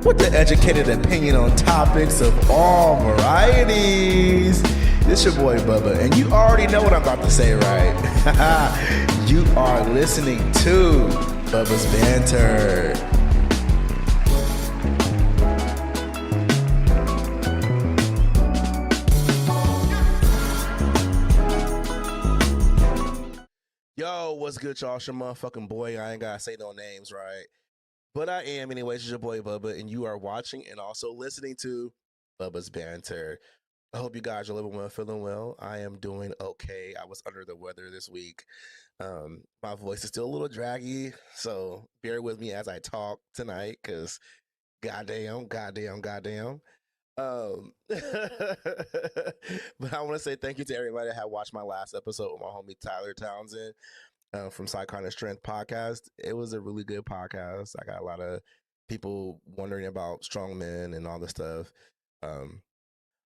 with the educated opinion on topics of all varieties. This your boy Bubba, and you already know what I'm about to say, right? You are listening to Bubba's Banter. Yo, what's good, y'all? It's your motherfucking boy. I ain't gotta say no names, right? But I am, anyways. It's your boy Bubba, and you are watching and also listening to Bubba's Banter. I hope you guys are living well, feeling well. I am doing okay. I was under the weather this week. My voice is still a little draggy, so bear with me as I talk tonight, because goddamn. But I want to say thank you to everybody that had watched my last episode with my homie Tyler Townsend from Psychon and Strength podcast. It was a really good podcast. I got a lot of people wondering about strong men and all this stuff.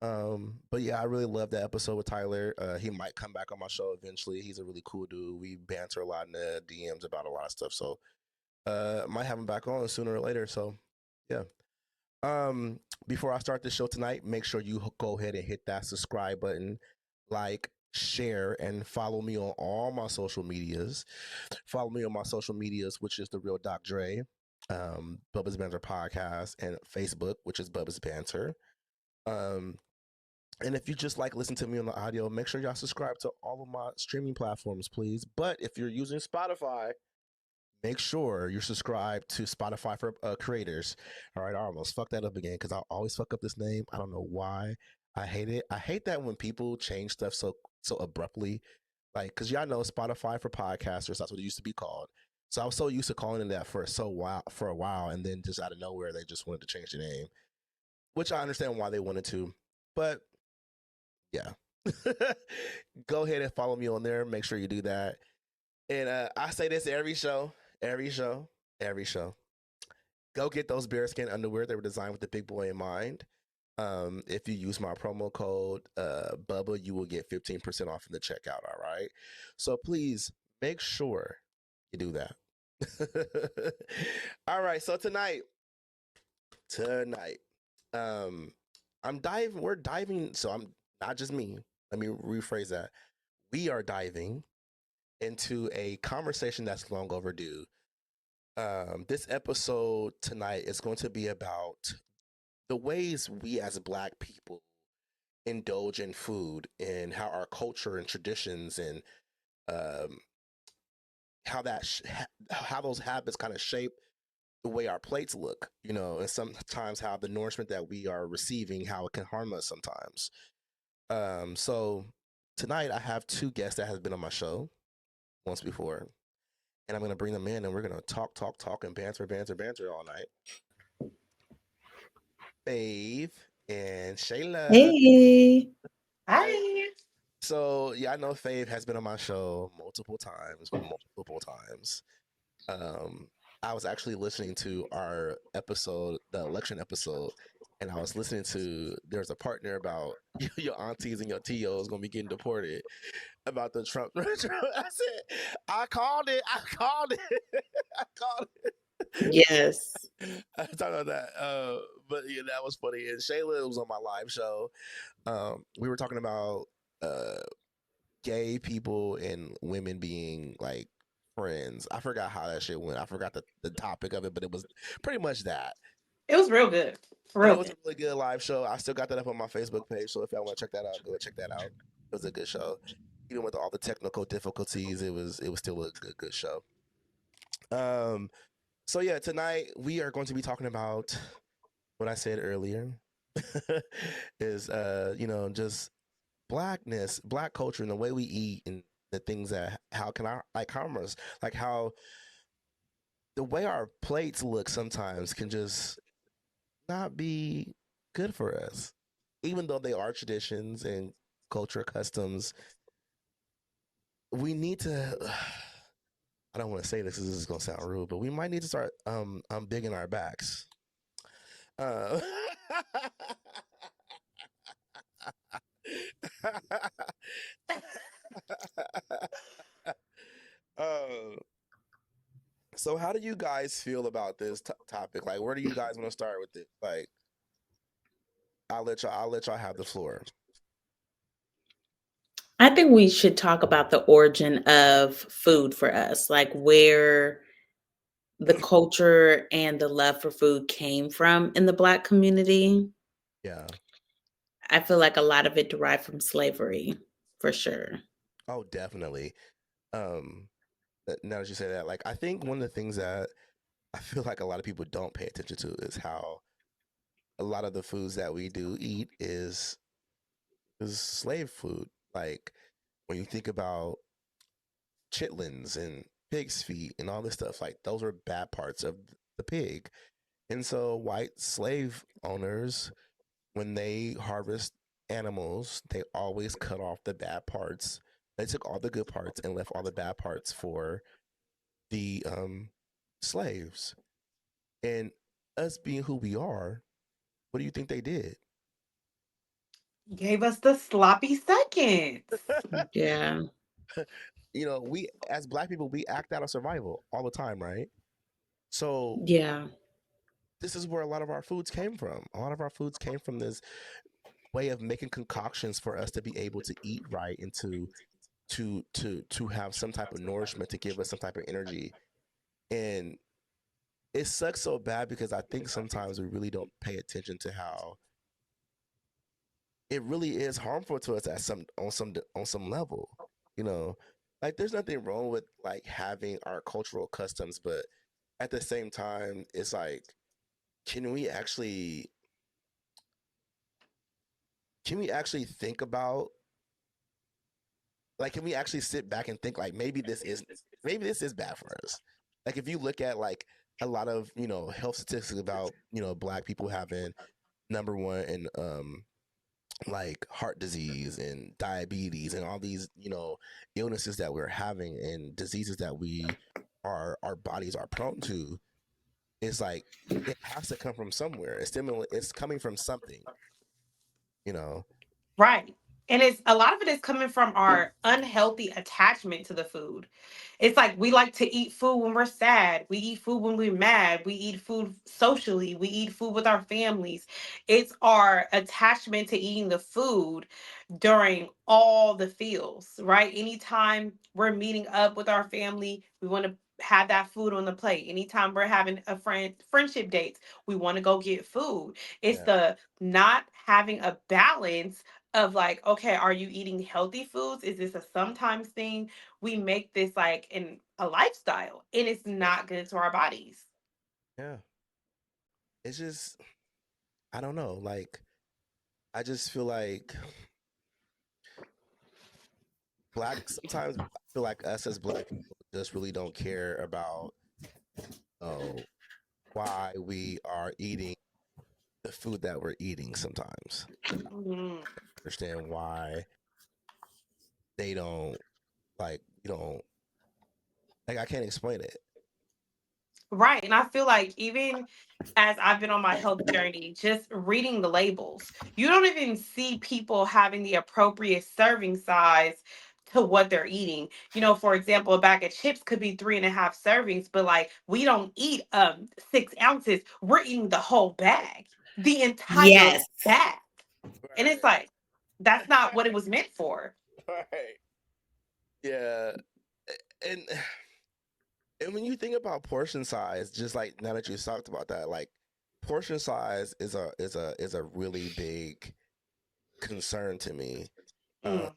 But yeah, I really love that episode with Tyler. He might come back on my show eventually. He's a really cool dude. We banter a lot in the DMs about a lot of stuff. So might have him back on sooner or later. So yeah. Before I start the show tonight, make sure you go ahead and hit that subscribe button, like, share, and follow me on all my social medias. Follow me on my social medias, which is The Real Doc Dre, Bubba's Banter Podcast, and Facebook, which is Bubba's Banter. And if you just like listen to me on the audio, make sure y'all subscribe to all of my streaming platforms, please. But if you're using Spotify, make sure you're subscribed to Spotify for creators. All right, I almost fucked that up again because I always fuck up this name. I don't know why. I hate it. I hate that when people change stuff so abruptly. Like, because y'all know Spotify for podcasters, that's what it used to be called. So I was so used to calling it that for a while, and then just out of nowhere, they just wanted to change the name, which I understand why they wanted to. But yeah, go ahead and follow me on there. Make sure you do that. And I say this every show. Go get those bearskin underwear. They were designed with the big boy in mind. If you use my promo code Bubba, you will get 15% off in the checkout. All right. So please make sure you do that. All right. So tonight, we're diving. So I'm not just me. Let me rephrase that. We are diving into a conversation that's long overdue. This episode tonight is going to be about the ways we as Black people indulge in food and how our culture and traditions and how those habits kind of shape the way our plates look, and sometimes how the nourishment that we are receiving, how it can harm us sometimes. So tonight I have two guests that have been on my show once before. And I'm going to bring them in, and we're going to talk, and banter all night. Fave and Shayla. Hey. Hi. So, yeah, I know Fave has been on my show multiple times. I was actually listening to our episode, the election episode, and I was listening to, there's a partner about your aunties and your tios going to be getting deported about the Trump. I said, I called it. I called it. Yes. I talked about that. But yeah, that was funny. And Shayla was on my live show. We were talking about gay people and women being like friends. I forgot how that shit went. I forgot the topic of it, but it was pretty much that. It was real good. It was a really good live show. I still got that up on my Facebook page. So if y'all want to check that out, go check that out. It was a good show. Even with all the technical difficulties, it was still a good show. So yeah, tonight we are going to be talking about what I said earlier is just Blackness, Black culture, and the way we eat, and the things that how can I like harmers, like how the way our plates look sometimes can just not be good for us, even though they are traditions and culture customs. We need to. I don't want to say this because this is gonna sound rude, but we might need to start digging our backs. Uh, So how do you guys feel about this topic? Like, where do you guys want to start with it? Like, I'll let y'all have the floor. I think we should talk about the origin of food for us, like where the culture and the love for food came from in the Black community. Yeah. I feel like a lot of it derived from slavery, for sure. Oh, definitely. Um, Now that you say that, like, I think one of the things that I feel like a lot of people don't pay attention to is how a lot of the foods that we do eat is slave food. Like when you think about chitlins and pig's feet and all this stuff, like those are bad parts of the pig. And so white slave owners, when they harvest animals, they always cut off the bad parts. They took all the good parts and left all the bad parts for the slaves. And us being who we are, what do you think they did? Gave us the sloppy seconds. Yeah. We as black people, we act out of survival all the time, right? So Yeah. this is where a lot of our foods came from. A lot of our foods came from this way of making concoctions for us to be able to eat right and to have some type of nourishment to give us some type of energy. And it sucks so bad because I think sometimes we really don't pay attention to how it really is harmful to us at some level. You know, like there's nothing wrong with like having our cultural customs, but at the same time, it's like, can we actually can we actually think about like can we actually sit back and think like maybe this is bad for us? Like if you look at like a lot of health statistics about black people having number one in like heart disease and diabetes and all these illnesses that we're having and diseases that our bodies are prone to. It's like it has to come from somewhere. It's coming from something, you know. Right. And it's a lot of it is coming from our unhealthy attachment to the food. It's like we like to eat food when we're sad. We eat food when we're mad. We eat food socially. We eat food with our families. It's our attachment to eating the food during all the feels, right? Anytime we're meeting up with our family, we want to have that food on the plate. Anytime we're having a friendship dates, we want to go get food. It's Yeah, the not having a balance of like, okay, are you eating healthy foods? Is this a sometimes thing? We make this like in a lifestyle and it's yeah, not good to our bodies. yeah. It's just I don't know. Like I just feel like black. Sometimes I feel like us as black people just really don't care about oh why we are eating the food that we're eating. Sometimes Mhm. understand why they don't like you don't like I can't explain it. Right. And I feel like even as I've been on my health journey, just reading the labels, you don't even see people having the appropriate serving size to what they're eating. For example, a bag of chips could be 3.5 servings, but like we don't eat 6 ounces. We're eating the whole bag, the entire Yes. bag. And it's Right. like, that's not what it was meant for. Right. Yeah. And and when you think about portion size, just like now that you talked about that, like portion size is a really big concern to me. Uh, Mm,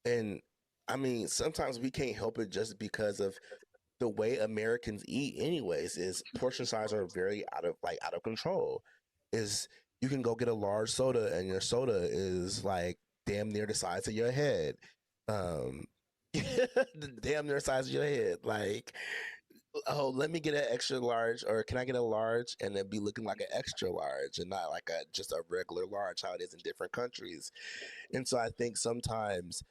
and I mean, sometimes we can't help it just because of the way Americans eat. Anyways, is portion size are very out of control. Is you can go get a large soda and your soda is like damn near the size of your head. Um, damn near the size of your head. Like oh, let me get an extra large, or can I get a large and then be looking like an extra large and not like a just a regular large, how it is in different countries. And so I think sometimes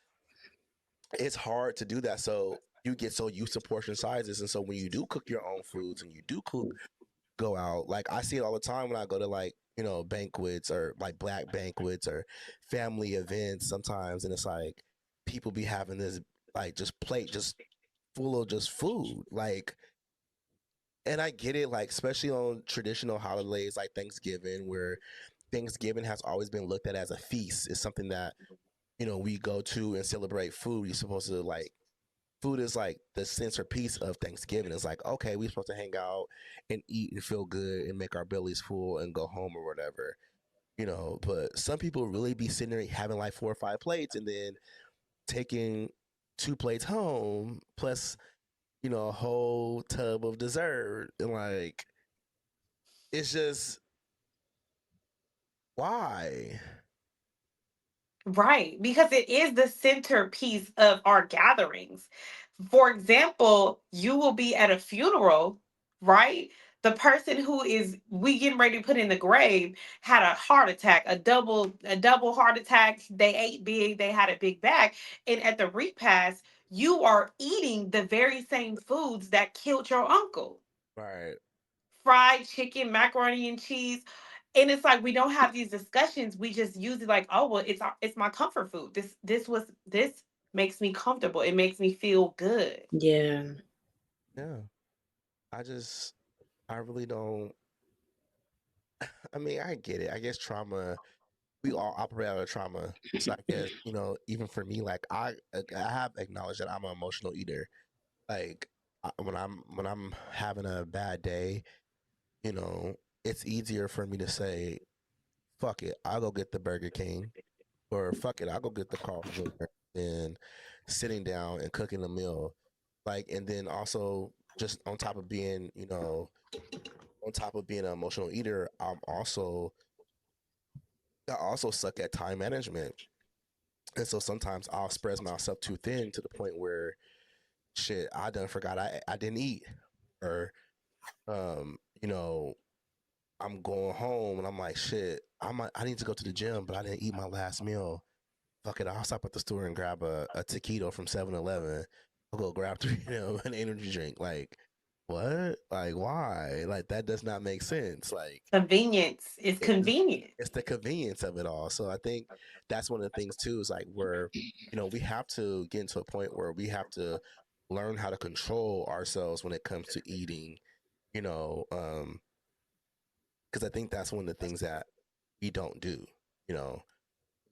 it's hard to do that. So you get so used to portion sizes, and so when you do cook your own foods and you do go out, like I see it all the time when I go to like banquets or like black banquets or family events sometimes, and it's like people be having this like just plate just full of just food, like and I get it, like especially on traditional holidays like Thanksgiving, where Thanksgiving has always been looked at as a feast. It's something that we go to and celebrate food. You're supposed to like food is like the centerpiece of Thanksgiving. It's like, okay, we're supposed to hang out and eat and feel good and make our bellies full and go home or whatever. But some people really be sitting there having like 4 or 5 plates and then taking 2 plates home plus a whole tub of dessert, and like it's just why. Right, because it is the centerpiece of our gatherings. For example, you will be at a funeral, right? The person who is we getting ready to put in the grave had a heart attack, a double heart attack. They ate big, they had a big bag, and at the repast, you are eating the very same foods that killed your uncle. Right. Fried chicken, macaroni and cheese. And it's like we don't have these discussions. We just use it like, oh well, it's my comfort food. This makes me comfortable. It makes me feel good. Yeah. Yeah. I really don't. I mean, I get it. I guess trauma. We all operate out of trauma. So I guess even for me, like I have acknowledged that I'm an emotional eater. Like when I'm having a bad day, you know, it's easier for me to say, "Fuck it, I'll go get the Burger King," or "Fuck it, I'll go get the Carl Jr." than sitting down and cooking a meal. Like, and then also just on top of being an emotional eater, I also suck at time management. And so sometimes I'll spread myself too thin to the point where shit, I done forgot I didn't eat. Or um, you know, I'm going home and I'm like, shit, I need to go to the gym, but I didn't eat my last meal. Fuck it, I'll stop at the store and grab a taquito from 7-Eleven. I'll go grab an energy drink. Like, what? Like, why? Like, that does not make sense. Like, Convenience is it's, convenient. it's the convenience of it all. So I think that's one of the things too, is like where, we have to get into a point where we have to learn how to control ourselves when it comes to eating, you know, um, because I think that's one of the things that we don't do. You know,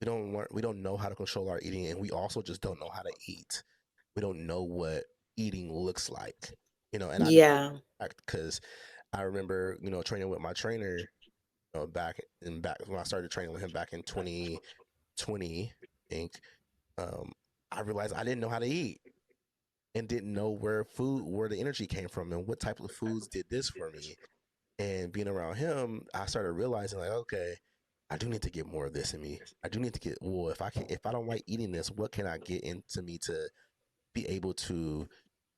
we don't know how to control our eating, and we also just don't know how to eat. We don't know what eating looks like. And I know Yeah. because I remember training with my trainer back when I started training with him back in 2020, I think. um I realized I didn't know how to eat and didn't know where the energy came from and what type of foods did this for me. And being around him, I started realizing like, okay, I do need to get more of this in me. I do need to get, well, if I don't like eating this, what can I get into me to be able to,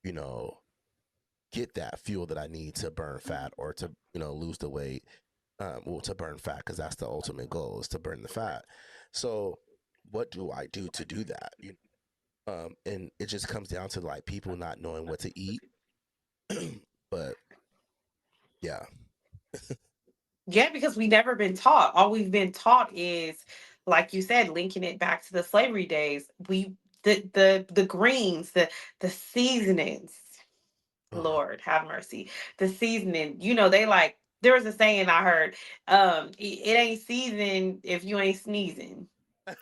you know, get that fuel that I need to burn fat or to, lose the weight. Well, to burn fat, because that's the ultimate goal, is to burn the fat. So what do I do to do that? And it just comes down to like people not knowing what to eat. But yeah. Yeah, because we never been taught. All we've been taught is, like you said, linking it back to the slavery days. The greens, the seasonings. Ugh. Lord have mercy. The seasoning, they like there was a saying I heard, it ain't season if you ain't sneezing. And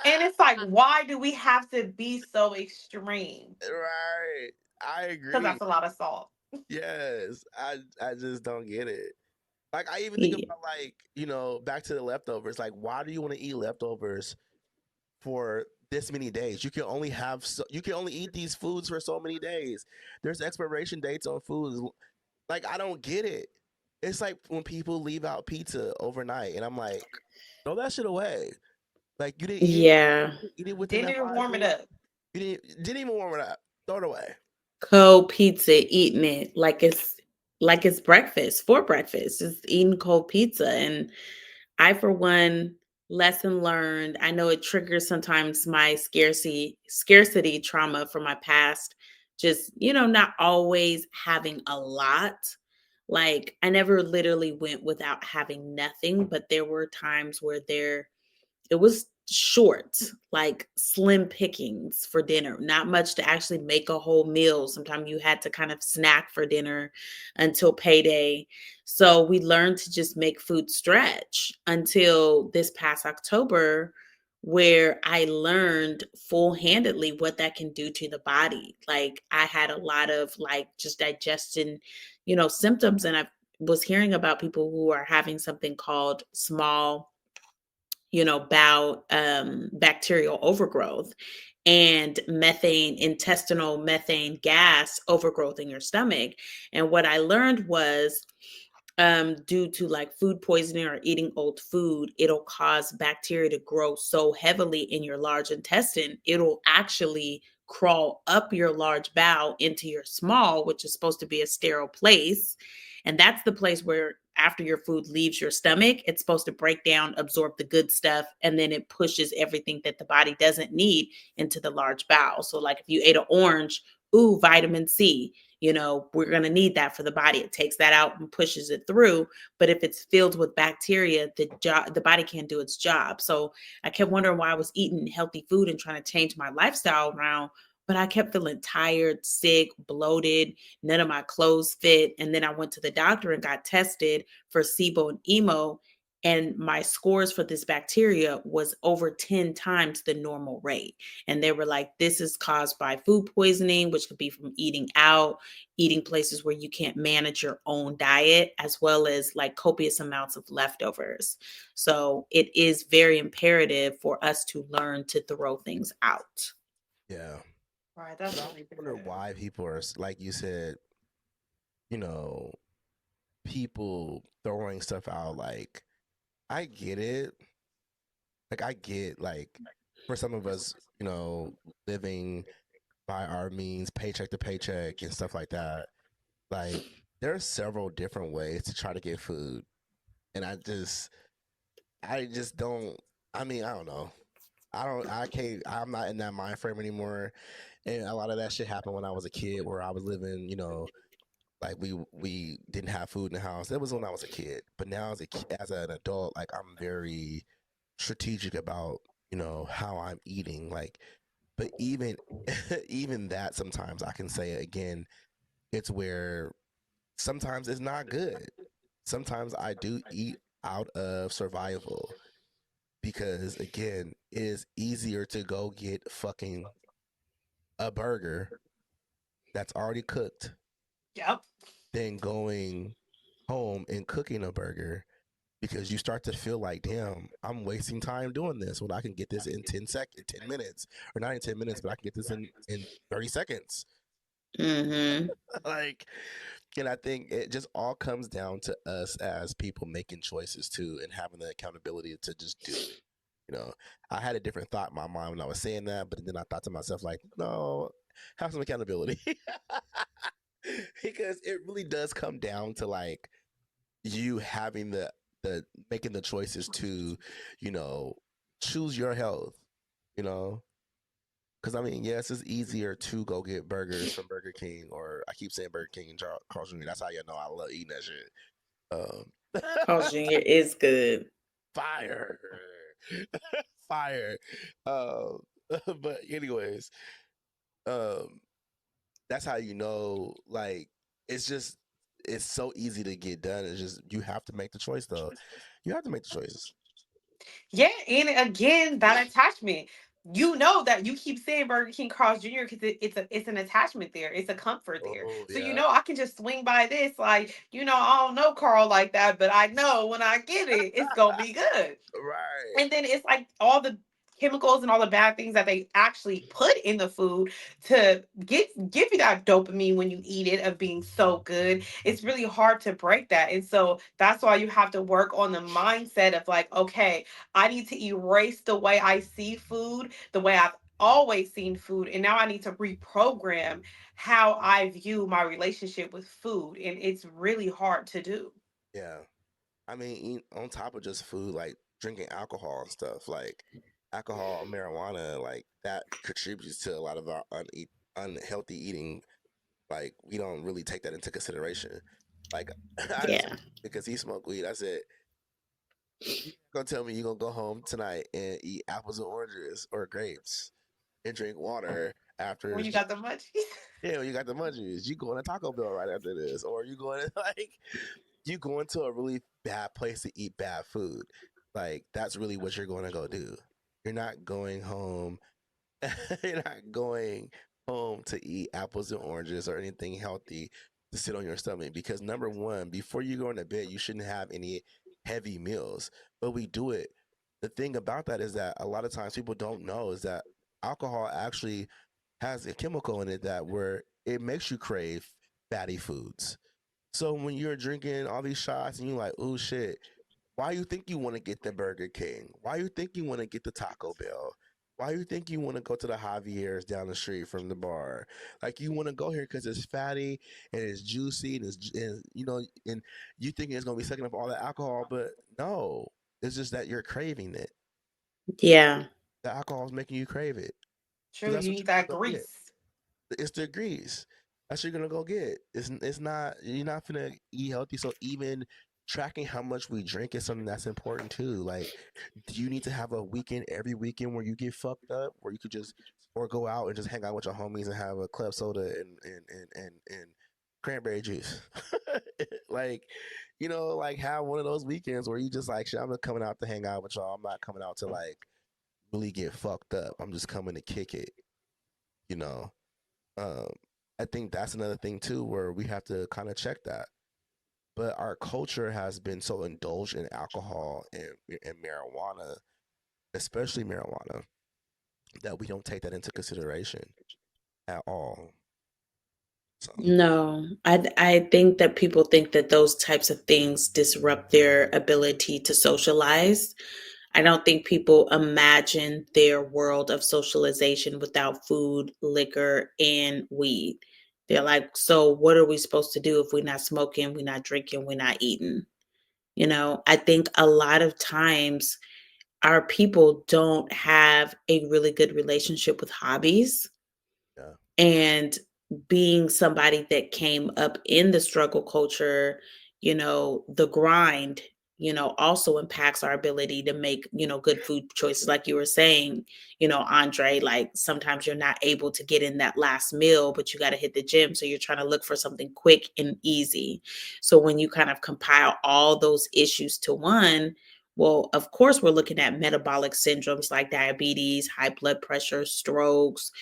it's like, why do we have to be so extreme? Right. I Because agree. that's a lot of salt. Yes. I just don't get it. Like I even think Yeah. about like, back to the leftovers. Like, why do you want to eat leftovers for this many days? You can only eat these foods for so many days. There's expiration dates on foods. Like, I don't get it. It's like when people leave out pizza overnight and I'm like, throw that shit away. Like, you didn't Yeah. eat it within Didn't that even 5 warm it minutes. up. You didn't even warm it up. Throw it away. Cold pizza, eating it like it's breakfast for breakfast. Just eating cold pizza. And I, for one, lesson learned. I know it triggers sometimes my scarcity trauma from my past. Just, not always having a lot. Like I never literally went without having nothing, but there were times where it was short, like slim pickings for dinner, not much to actually make a whole meal. Sometimes you had to kind of snack for dinner until payday. So we learned to just make food stretch until this past October, where I learned full handedly what that can do to the body. Like I had a lot of like just digestion, symptoms. And I was hearing about people who are having something called small bowel bacterial overgrowth and intestinal methane gas overgrowth in your stomach. And what I learned was due to like food poisoning or eating old food, it'll cause bacteria to grow so heavily in your large intestine, it'll actually crawl up your large bowel into your small, which is supposed to be a sterile place. And that's the place where after your food leaves your stomach, it's supposed to break down, absorb the good stuff, and then it pushes everything that the body doesn't need into the large bowel. So like if you ate an orange, ooh, vitamin C, we're going to need that for the body. It takes that out and pushes it through. But if it's filled with bacteria, the body can't do its job. So I kept wondering why I was eating healthy food and trying to change my lifestyle around, but I kept feeling tired, sick, bloated. None of my clothes fit. And then I went to the doctor and got tested for SIBO and EMO. And my scores for this bacteria was over 10 times the normal rate. And they were like, this is caused by food poisoning, which could be from eating out, eating places where you can't manage your own diet, as well as like copious amounts of leftovers. So it is very imperative for us to learn to throw things out. Yeah. Right, that's But I really wonder good. why people are, like you said, you know, people throwing stuff out. Like, I get it. Like, I get, like, for some of us, living by our means, paycheck to paycheck and stuff like that. Like, there are several different ways to try to get food. And I just don't, I mean, I don't know. I'm not in that mind frame anymore. And a lot of that shit happened when I was a kid where I was living, like we didn't have food in the house. That was when I was a kid. But now as an adult, like I'm very strategic about, how I'm eating. Like, but even even that sometimes I can say again, it's where sometimes it's not good. Sometimes I do eat out of survival because again, it is easier to go get fucking a burger that's already cooked Yep. than going home and cooking a burger because you start to feel like, damn, I'm wasting time doing this when I can get this in 10 minutes, or not in 10 minutes, but I can get this in 30 seconds. Mm-hmm. Like, and I think it just all comes down to us as people making choices too and having the accountability to just do it. You know, I had a different thought in my mind when I was saying that, but then I thought to myself, like, no, have some accountability. Because it really does come down to like you having the making the choices to, you know, choose your health, you know. Because I mean, yes, it's easier to go get burgers from Burger King, or I keep saying Burger King and Carl's Jr. That's how you know I love eating that shit. Carl's Jr. is good. Fire, fire. Um, but anyways, um, that's how you know. Like, it's just it's so easy to get done. It's just you have to make the choice, though. You have to make the choices. Yeah, and again, that attachment. You know that you keep saying Burger King Carl's Jr. because it's an attachment there. It's a comfort there. Oh So yeah, I can just swing by this. Like, I don't know Carl like that, but I know when I get it, it's gonna be good. right. And then it's like all the chemicals and all the bad things that they actually put in the food to give you that dopamine when you eat it of being so good. It's really hard to break that. And so that's why you have to work on the mindset of like, okay, I need to erase the way I see food, the way I've always seen food, and now I need to reprogram how I view my relationship with food. And it's really hard to do. Yeah. I mean, on top of just food, like drinking alcohol and stuff, like alcohol, marijuana, like that contributes to a lot of our unhealthy eating. Like, we don't really take that into consideration. Like, I just Yeah. because he smoked weed, I said, You gonna tell me you gonna go home tonight and eat apples and oranges or grapes and drink water after? When you got the munchies. Yeah, you got the munchies. You going to Taco Bell right after this, or you going to you going to a really bad place to eat bad food. Like that's really what you're going to go do. You're not going home. You're not going home to eat apples and oranges or anything healthy to sit on your stomach because number one, before you go into bed, you shouldn't have any heavy meals. But we do it. The thing about that is that a lot of times people don't know is that alcohol actually has a chemical in it that where it makes you crave fatty foods. So when you're drinking all these shots and you're like, oh shit, why you think you want to get the Burger King? Why you think you want to get the Taco Bell? Why you think you want to go to the Javier's down the street from the bar? Like you want to go here because it's fatty and it's juicy and and and you think it's gonna be sucking up all the alcohol, but no, it's just that you're craving it. Yeah. The alcohol is making you crave it, so True, that's you what need you're that gonna go get. grease. It's the grease. That's what you're gonna go get. It's not you're not gonna eat healthy. So even tracking how much we drink is something that's important too. Like, do you need to have a weekend every weekend where you get fucked up, where you could just or go out and just hang out with your homies and have a club soda and cranberry juice? Like, like have one of those weekends where you just like, shit, I'm not coming out to hang out with y'all. I'm not coming out to like really get fucked up. I'm just coming to kick it, you know. Um, I think that's another thing too, where we have to kind of check that. But our culture has been so indulged in alcohol and marijuana, especially marijuana, that we don't take that into consideration at all. So No, I think that people think that those types of things disrupt their ability to socialize. I don't think people imagine their world of socialization without food, liquor, and weed. They're like, so what are we supposed to do if we're not smoking, we're not drinking, we're not eating? I think a lot of times our people don't have a really good relationship with hobbies, yeah, and being somebody that came up in the struggle culture, the grind, also impacts our ability to make, good food choices. Like you were saying, Andre, like sometimes you're not able to get in that last meal, but you got to hit the gym. So you're trying to look for something quick and easy. So when you kind of compile all those issues to one, well, of course, we're looking at metabolic syndromes like diabetes, high blood pressure, strokes,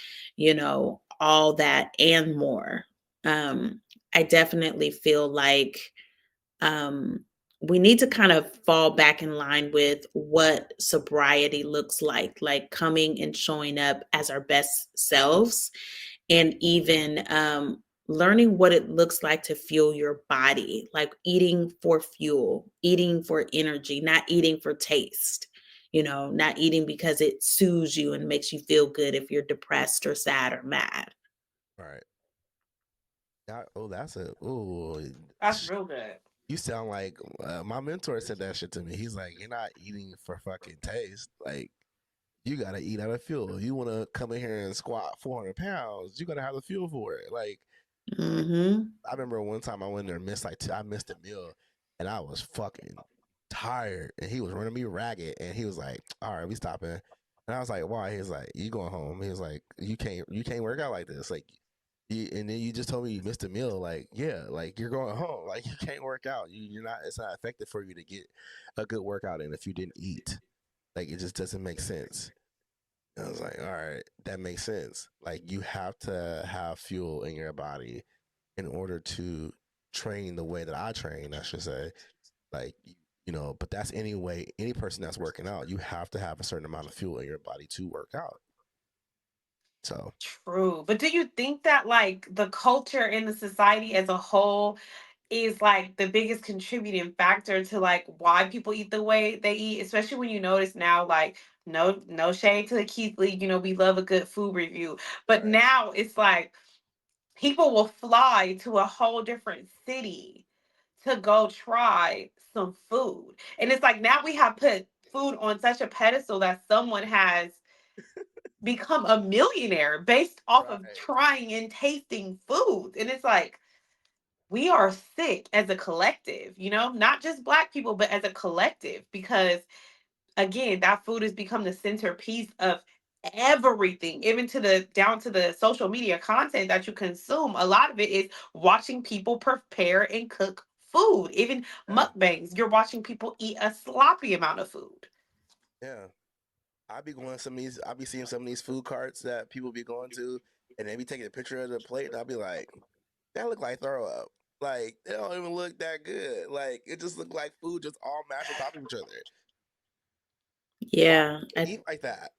all that and more. I definitely feel like um, we need to kind of fall back in line with what sobriety looks like coming and showing up as our best selves, and even learning what it looks like to fuel your body, like eating for fuel, eating for energy, not eating for taste. Not eating because it soothes you and makes you feel good if you're depressed or sad or mad. right. Oh, that's a oh. That's real good. You sound like my mentor said that shit to me. He's like, you're not eating for fucking taste. Like, you gotta eat out of fuel. If you want to come in here and squat 400 pounds, you gotta have the fuel for it. Like, Mhm. I remember one time I went there and missed I missed a meal, and I was fucking tired, and he was running me ragged, and he was like, "All right, we stopping." And I was like, "Why?" He was like, "You going home?" He was like, "You can't work out like this." Like, and then you just told me you missed a meal. Like, yeah, like you're going home. Like you can't work out. You're not. It's not effective for you to get a good workout in if you didn't eat. Like it just doesn't make sense. And I was like, all right, that makes sense. Like you have to have fuel in your body in order to train the way that I train, I should say. Like, but that's any person that's working out, you have to have a certain amount of fuel in your body to work out. So, True. But do you think that like the culture in the society as a whole is like the biggest contributing factor to like why people eat the way they eat, especially when you notice now, like no shade to the Keith Lee, we love a good food review. But right, now it's like people will fly to a whole different city to go try some food. And it's like now we have put food on such a pedestal that someone has become a millionaire based off of right. trying and tasting food. And it's like, we are sick as a collective, not just Black people, but as a collective, because again, that food has become the centerpiece of everything, even to the down to the social media content that you consume. A lot of it is watching people prepare and cook food. Even Yeah, mukbangs, you're watching people eat a sloppy amount of food. yeah. I be going some of these. I be seeing some of these food carts that people be going to, and they be taking a picture of the plate, and I'll be like, "That look like throw up. Like it don't even look that good. Like it just look like food just all mashed on top of each other. Why Yeah, would you eat like that?"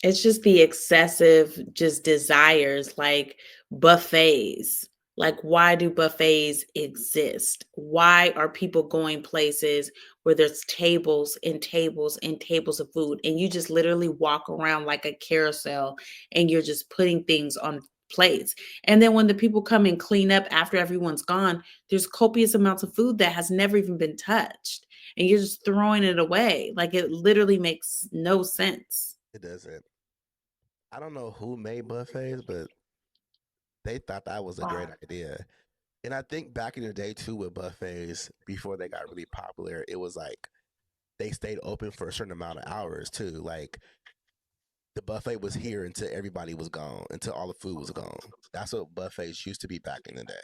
it's just the excessive just desires like buffets. Like, why do buffets exist? Why are people going places where there's tables and tables and tables of food and you just literally walk around like a carousel and you're just putting things on plates? And then when the people come and clean up after everyone's gone, there's copious amounts of food that has never even been touched and you're just throwing it away. Like, it literally makes no sense. It doesn't. I don't know who made buffets, but they thought that was a great Wow. idea. And I think back in the day too with buffets, before they got really popular, it was like they stayed open for a certain amount of hours too. Like the buffet was here until everybody was gone, until all the food was gone. That's what buffets used to be back in the day.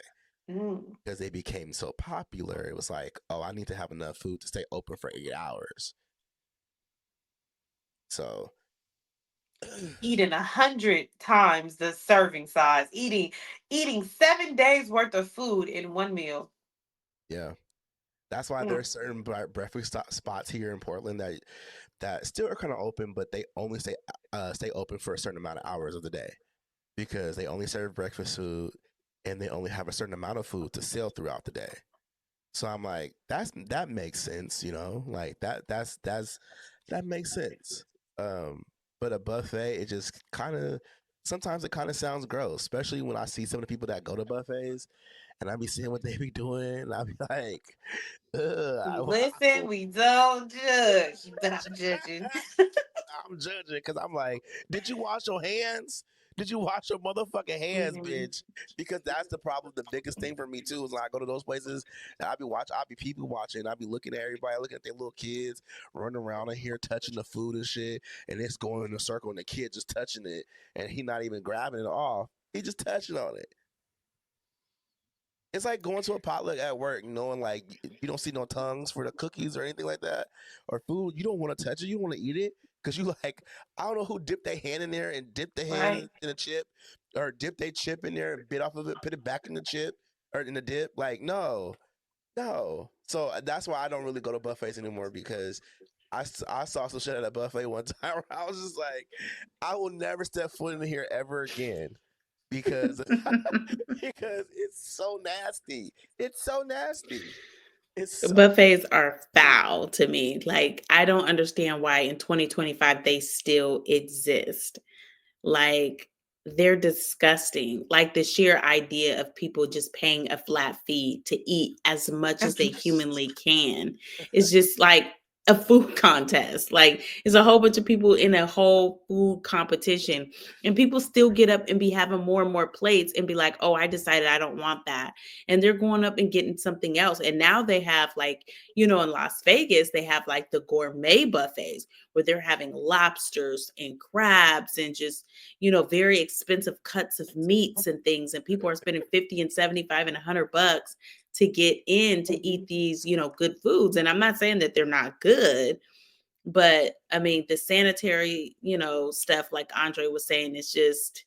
Mm. Because they became so popular, it was like, oh, I need to have enough food to stay open for 8 hours. So, Eating 100 times the serving size, eating 7 days worth of food in one meal. yeah, that's why Mm. there's certain breakfast spots here in Portland that still are kind of open, but they only stay open for a certain amount of hours of the day because they only serve breakfast food and they only have a certain amount of food to sell throughout the day. So I'm like, that makes sense, like that makes sense. Um, but a buffet, it just kind of sometimes it kind of sounds gross, especially when I see some of the people that go to buffets and I be seeing what they be doing, and I be like, We ugh, listen, we don't judge, but I'm judging. I'm judging because I'm like, did you wash your hands? Did you wash your motherfucking hands, Mhm. bitch? Because that's the problem. The biggest thing for me too is when I go to those places and I be people watching, I be looking at everybody, looking at their little kids running around in here touching the food and shit, and it's going in a circle and the kid just touching it and he not even grabbing it off. He just touching on it. It's like going to a potluck at work, knowing like you don't see no tongues for the cookies or anything like that, or food. You don't want to touch it. You want to eat it because you like. I don't know who dipped their hand in there and dipped their hand Right? in a chip, or dipped their chip in there and bit off of it, put it back in the chip or in the dip. Like no, no. So that's why I don't really go to buffets anymore because I saw some shit at a buffet one time where I was just like, I will never step foot in here ever again because because it's so nasty. It's so nasty. It's so Buffets are foul to me. Like, I don't understand why in 2025 they still exist. Like, they're disgusting. Like, the sheer idea of people just paying a flat fee to eat as much as they humanly can is just like a food contest. Like, it's a whole bunch of people in a whole food competition, and people still get up and be having more and more plates and be like, oh, I decided I don't want that. And they're going up and getting something else. And now they have, like, in Las Vegas, they have like the gourmet buffets where they're having lobsters and crabs and just very expensive cuts of meats and things. And people are spending 50 and 75 and $100 to get in to eat these, good foods. And I'm not saying that they're not good, but I mean, the sanitary, stuff like Andre was saying, is just,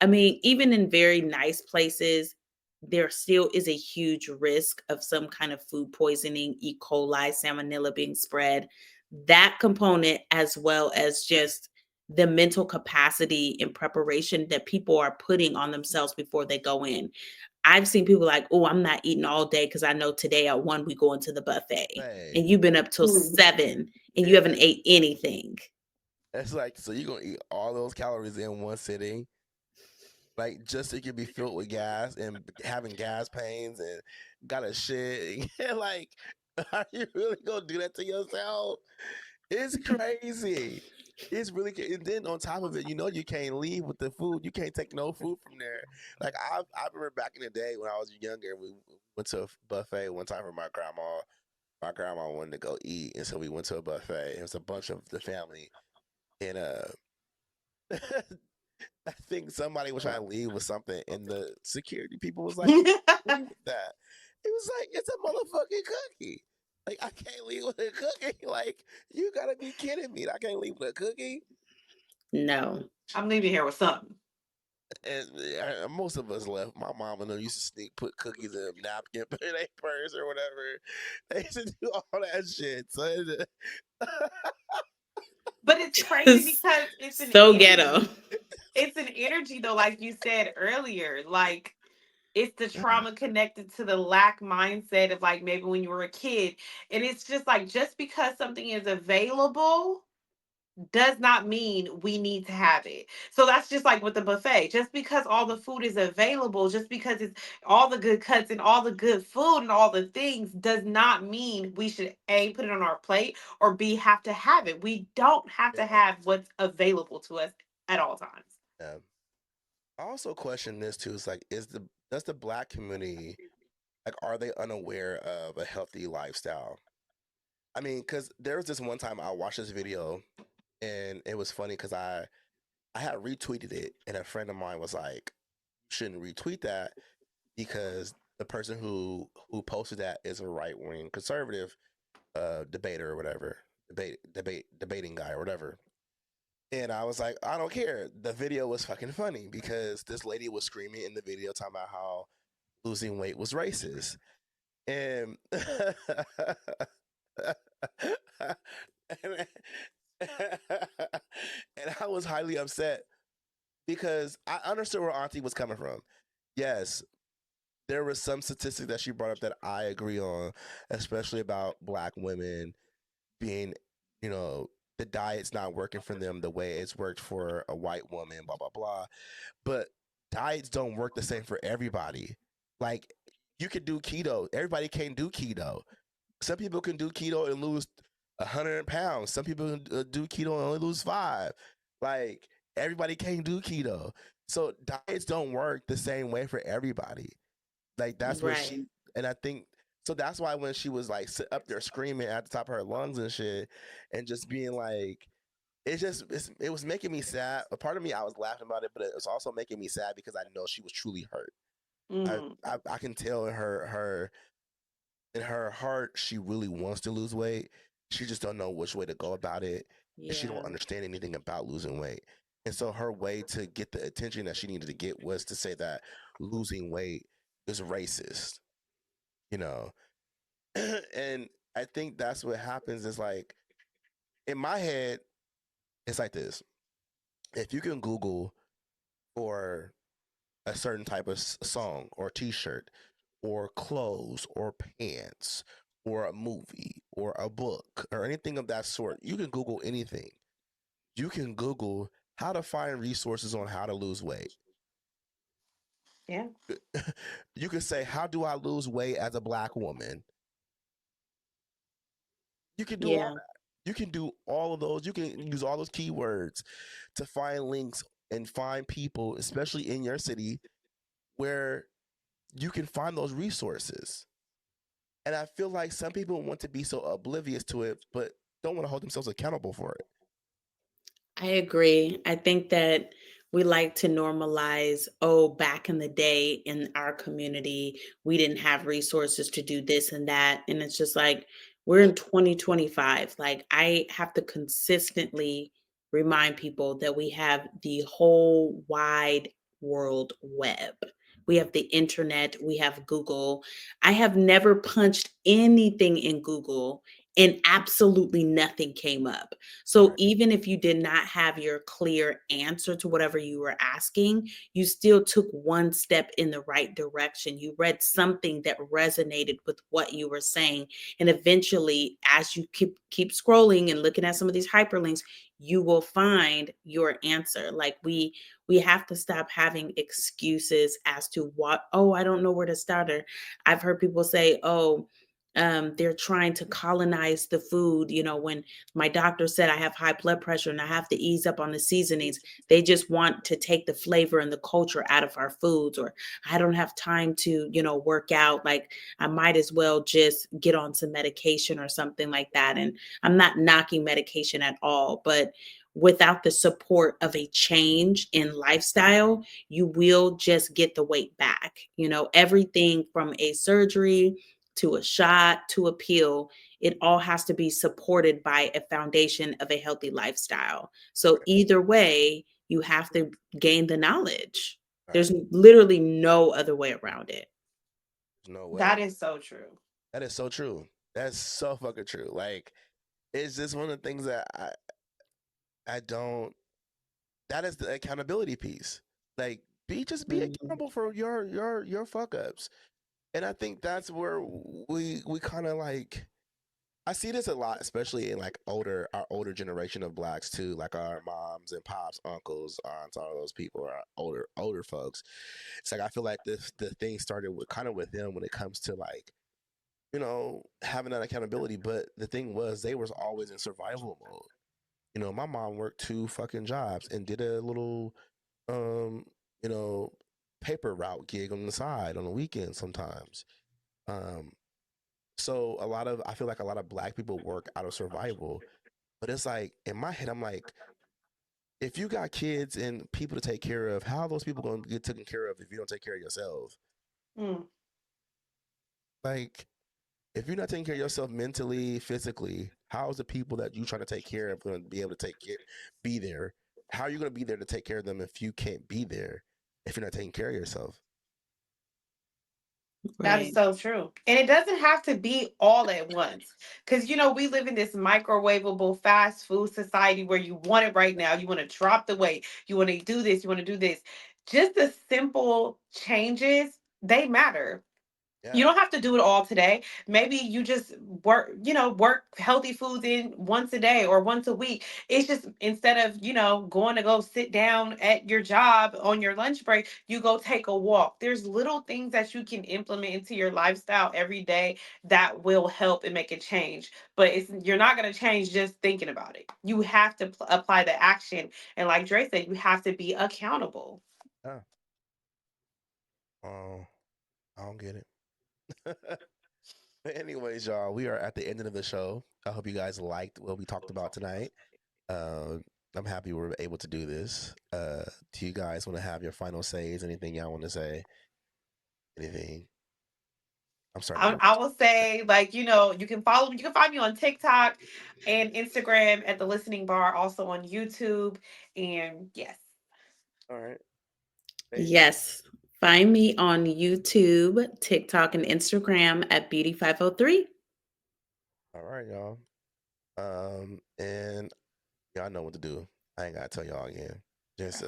I mean, even in very nice places, there still is a huge risk of some kind of food poisoning, E. coli, salmonella being spread. That component, as well as just the mental capacity and preparation that people are putting on themselves before they go in. I've seen people like, oh, I'm not eating all day because I know today at 1 we go into the buffet. hey, And you've been up till Mm. 7 and you yeah. haven't ate anything. It's like so you're gonna eat all those calories in one sitting, like just so you can be filled with gas and having gas pains and got a shit. Like, are you really gonna do that to yourself? It's crazy. It's really, and then on top of it, you know, you can't leave with the food. You can't take no food from there. Like I remember back in the day when I was younger, we went to a buffet one time for my grandma. My grandma wanted to go eat, and so we went to a buffet. It was a bunch of the family, and I think somebody was trying to leave with something, and the security people was like, "You can't leave with that." It was like, it's a motherfucking cookie. Like, I can't leave with a cookie. Like, you gotta be kidding me. I can't leave with a cookie. No. I'm leaving here with something. And most of us left. My mom and them used to sneak put cookies in a napkin, put in a purse or whatever. They used to do all that shit. So But it's crazy Just because it's an so ghetto. energy. It's an energy though, like you said earlier. Like it's the trauma connected to the lack mindset of like maybe when you were a kid. And it's just like just because something is available does not mean we need to have it. So that's just like with the buffet. Just because all the food is available, just because it's all the good cuts and all the good food and all the things does not mean we should A, put it on our plate, or B, have to have it. We don't have to yeah, have what's available to us at all times. yeah. I also question this too. It's like, does the black community, like, are they unaware of a healthy lifestyle? I mean, because there was this one time I watched this video, and it was funny because I had retweeted it, and a friend of mine was like, "You shouldn't retweet that because the person who posted that is a right wing conservative debater or whatever, debating guy or whatever." And I was like, I don't care. The video was fucking funny because this lady was screaming in the video talking about how losing weight was racist. And and, and I was highly upset because I understood where Auntie was coming from. Yes, there was some statistic that she brought up that I agree on, especially about black women being, you know, the diet's not working for them the way it's worked for a white woman, blah, blah, blah. But diets don't work the same for everybody. Like, you could do keto. Everybody can't do keto. Some people can do keto and lose 100 pounds. Some people can do keto and only lose 5. Like, everybody can't do keto. So diets don't work the same way for everybody. Like, that's what Right. she, and I think, so that's why when she was like up there screaming at the top of her lungs and shit, and just being like, it was making me sad. A part of me, I was laughing about it, but it was also making me sad because I know she was truly hurt. Mm, I can tell in in her heart, she really wants to lose weight. She just don't know which way to go about it, and she Yeah. don't understand anything about losing weight. And so her way to get the attention that she needed to get was to say that losing weight is racist, you know. And I think that's what happens is like, in my head, it's like this. If you can Google for a certain type of song or t-shirt or clothes or pants or a movie or a book or anything of that sort, you can Google anything. You can Google how to find resources on how to lose weight. yeah. You can say, how do I lose weight as a black woman? You can do all Yeah. that. You can do all of those. You can use all those keywords to find links and find people, especially in your city, where you can find those resources. And I feel like some people want to be so oblivious to it, but don't want to hold themselves accountable for it. I agree. I think that we like to normalize, oh, back in the day in our community, we didn't have resources to do this and that. And it's just like, we're in 2025. Like, I have to consistently remind people that we have the whole wide world web. We have the internet, we have Google. I have never punched anything in Google and absolutely nothing came up. So Right. even if you did not have your clear answer to whatever you were asking, you still took one step in the right direction. You read something that resonated with what you were saying. And eventually, as you keep scrolling and looking at some of these hyperlinks, you will find your answer. Like we have to stop having excuses as to what, oh, I don't know where to start. Or I've heard people say, oh, They're trying to colonize the food. You know, when my doctor said I have high blood pressure and I have to ease up on the seasonings, they just want to take the flavor and the culture out of our foods. Or I don't have time to, you know, work out. Like I might as well just get on some medication or something like that. And I'm not knocking medication at all, but without the support of a change in lifestyle, you will just get the weight back. You know, everything from a surgery to a shot to a pill, it all has to be supported by a foundation of a healthy lifestyle. So either way, you have to gain the knowledge. Right. There's literally no other way around it. There's no That way. is so true. That is so true. That's so fucking true. Like, it's just one of the things that I don't. That is the accountability piece. Like, be Mhm. accountable for your fuck ups. And I think that's where we kind of like. I see this a lot, especially in like our older generation of blacks too, like our moms and pops, uncles, aunts, all those people are older folks. It's like I feel like the thing started with kind of with them when it comes to like, you know, having that accountability. But the thing was they was always in survival mode. You know, my mom worked 2 fucking jobs and did a little um, you know, paper route gig on the side on the weekend sometimes. Um, so I feel like a lot of black people work out of survival, but it's like in my head, I'm like, if you got kids and people to take care of, how are those people going to get taken care of if you don't take care of yourself? Mm. Like, if you're not taking care of yourself mentally, physically, how is the people that you trying to take care of going to be able to be there? How are you going to be there to take care of them if you can't be there if you're not taking care of yourself? That is Right. so true. And it doesn't have to be all at once. Because, you know, we live in this microwavable fast food society where you want it right now. You want to drop the weight. You want to do this. You want to do this. Just the simple changes, they matter. You Yeah, don't have to do it all today. Maybe you just work healthy foods in once a day or once a week. It's just instead of, going to go sit down at your job on your lunch break, you go take a walk. There's little things that you can implement into your lifestyle every day that will help and make a change. But you're not going to change just thinking about it. You have to apply the action. And like Dre said, you have to be accountable. yeah. Oh, I don't get it. But anyways, y'all, we are at the end of the show. I hope you guys liked what we talked about tonight. Uh, I'm happy we were able to do this. Do you guys want to have your final says? Anything y'all want to say? Anything? I'm starting to I, get I will say, like, you can find me on TikTok and Instagram at the listening bar, also on YouTube. And yes. all right. Hey, Yes. Find me on YouTube, TikTok, and Instagram at Beauty503. all right, y'all. And y'all know what to do. I ain't gotta tell y'all again. Just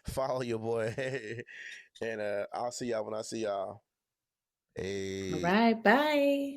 follow your boy, and I'll see y'all when I see y'all. All Hey. right. Bye.